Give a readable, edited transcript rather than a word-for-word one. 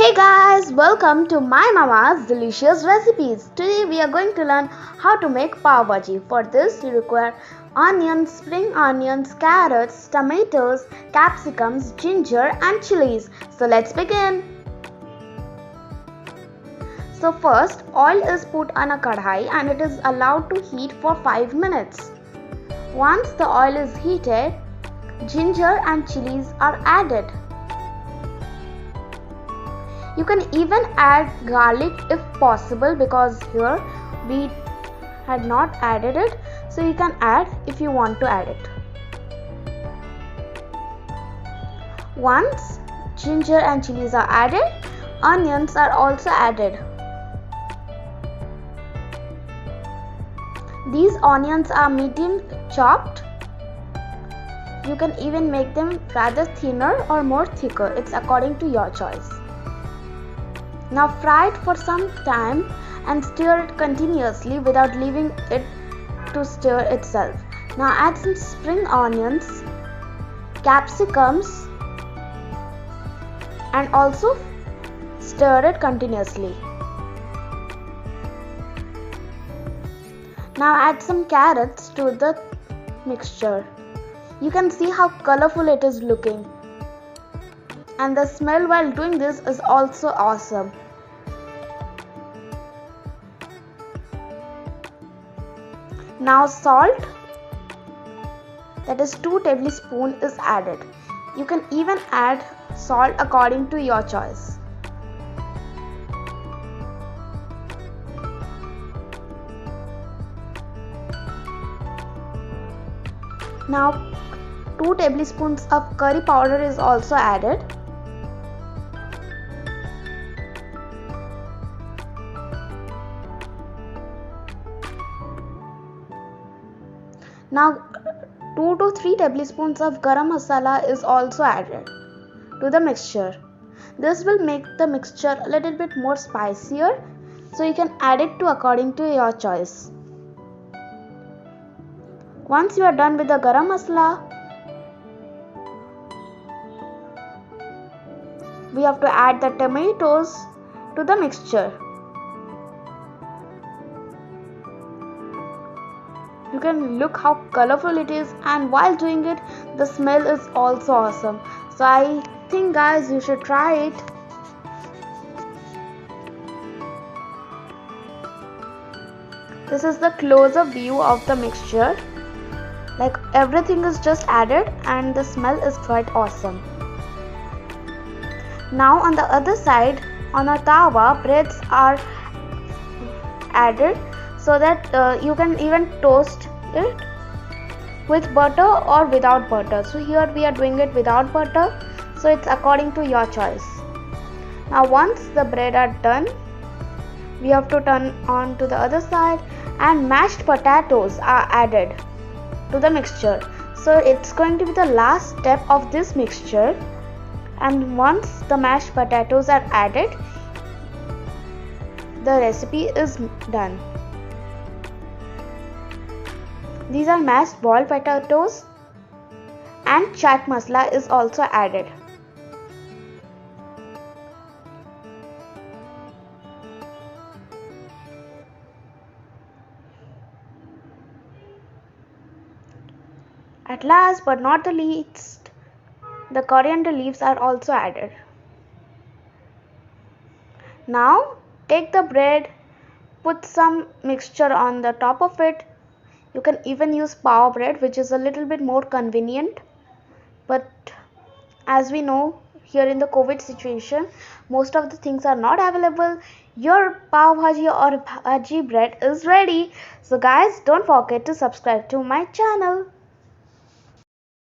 Hey guys, welcome to my mama's delicious recipes. Today we are going to learn how to make pav bhaji. For this you require onions, spring onions, carrots, tomatoes, capsicums, ginger and chilies. So let's begin. So first oil is put on a kadhai and it is allowed to heat for 5 minutes. Once the oil is heated, ginger and chilies are added. You can even add garlic if possible, because here we had not added it, so you can add if you want to add it. Once ginger and chilies are added, onions are also added. These onions are medium chopped. You can even make them rather thinner or more thicker. It's according to your choice. Now fry it for some time and stir it continuously without leaving it to stir itself. Now add some spring onions, capsicums and also stir it continuously. Now add some carrots to the mixture. You can see how colorful it is looking. And the smell while doing this is also awesome. Now salt, that is 2 tablespoons, is added. You can even add salt according to your choice. Now 2 tablespoons of curry powder is also added. Now 2 to 3 tablespoons of garam masala is also added to the mixture. This will make the mixture a little bit more spicier, so you can add it to according to your choice. Once you are done with the garam masala, we have to add the tomatoes to the mixture. You can look how colorful it is, and while doing it the smell is also awesome. So I think guys you should try it. This is the close-up view of the mixture. Like everything is just added and the smell is quite awesome. Now on the other side, on a tawa, breads are added so that you can even toast it with butter or without butter. So here we are doing it without butter, so it's according to your choice. Now once the bread are done, we have to turn on to the other side and mashed potatoes are added to the mixture. So it's going to be the last step of this mixture, and once the mashed potatoes are added, the recipe is done. These are mashed boiled potatoes and chaat masala is also added. At last but not the least, the coriander leaves are also added. Now take the bread, put some mixture on the top of it. You can even use pav bread, which is a little bit more convenient, but as we know, here in the COVID situation, most of the things are not available. Your pav bhaji or bhaji bread is ready. So guys, don't forget to subscribe to my channel.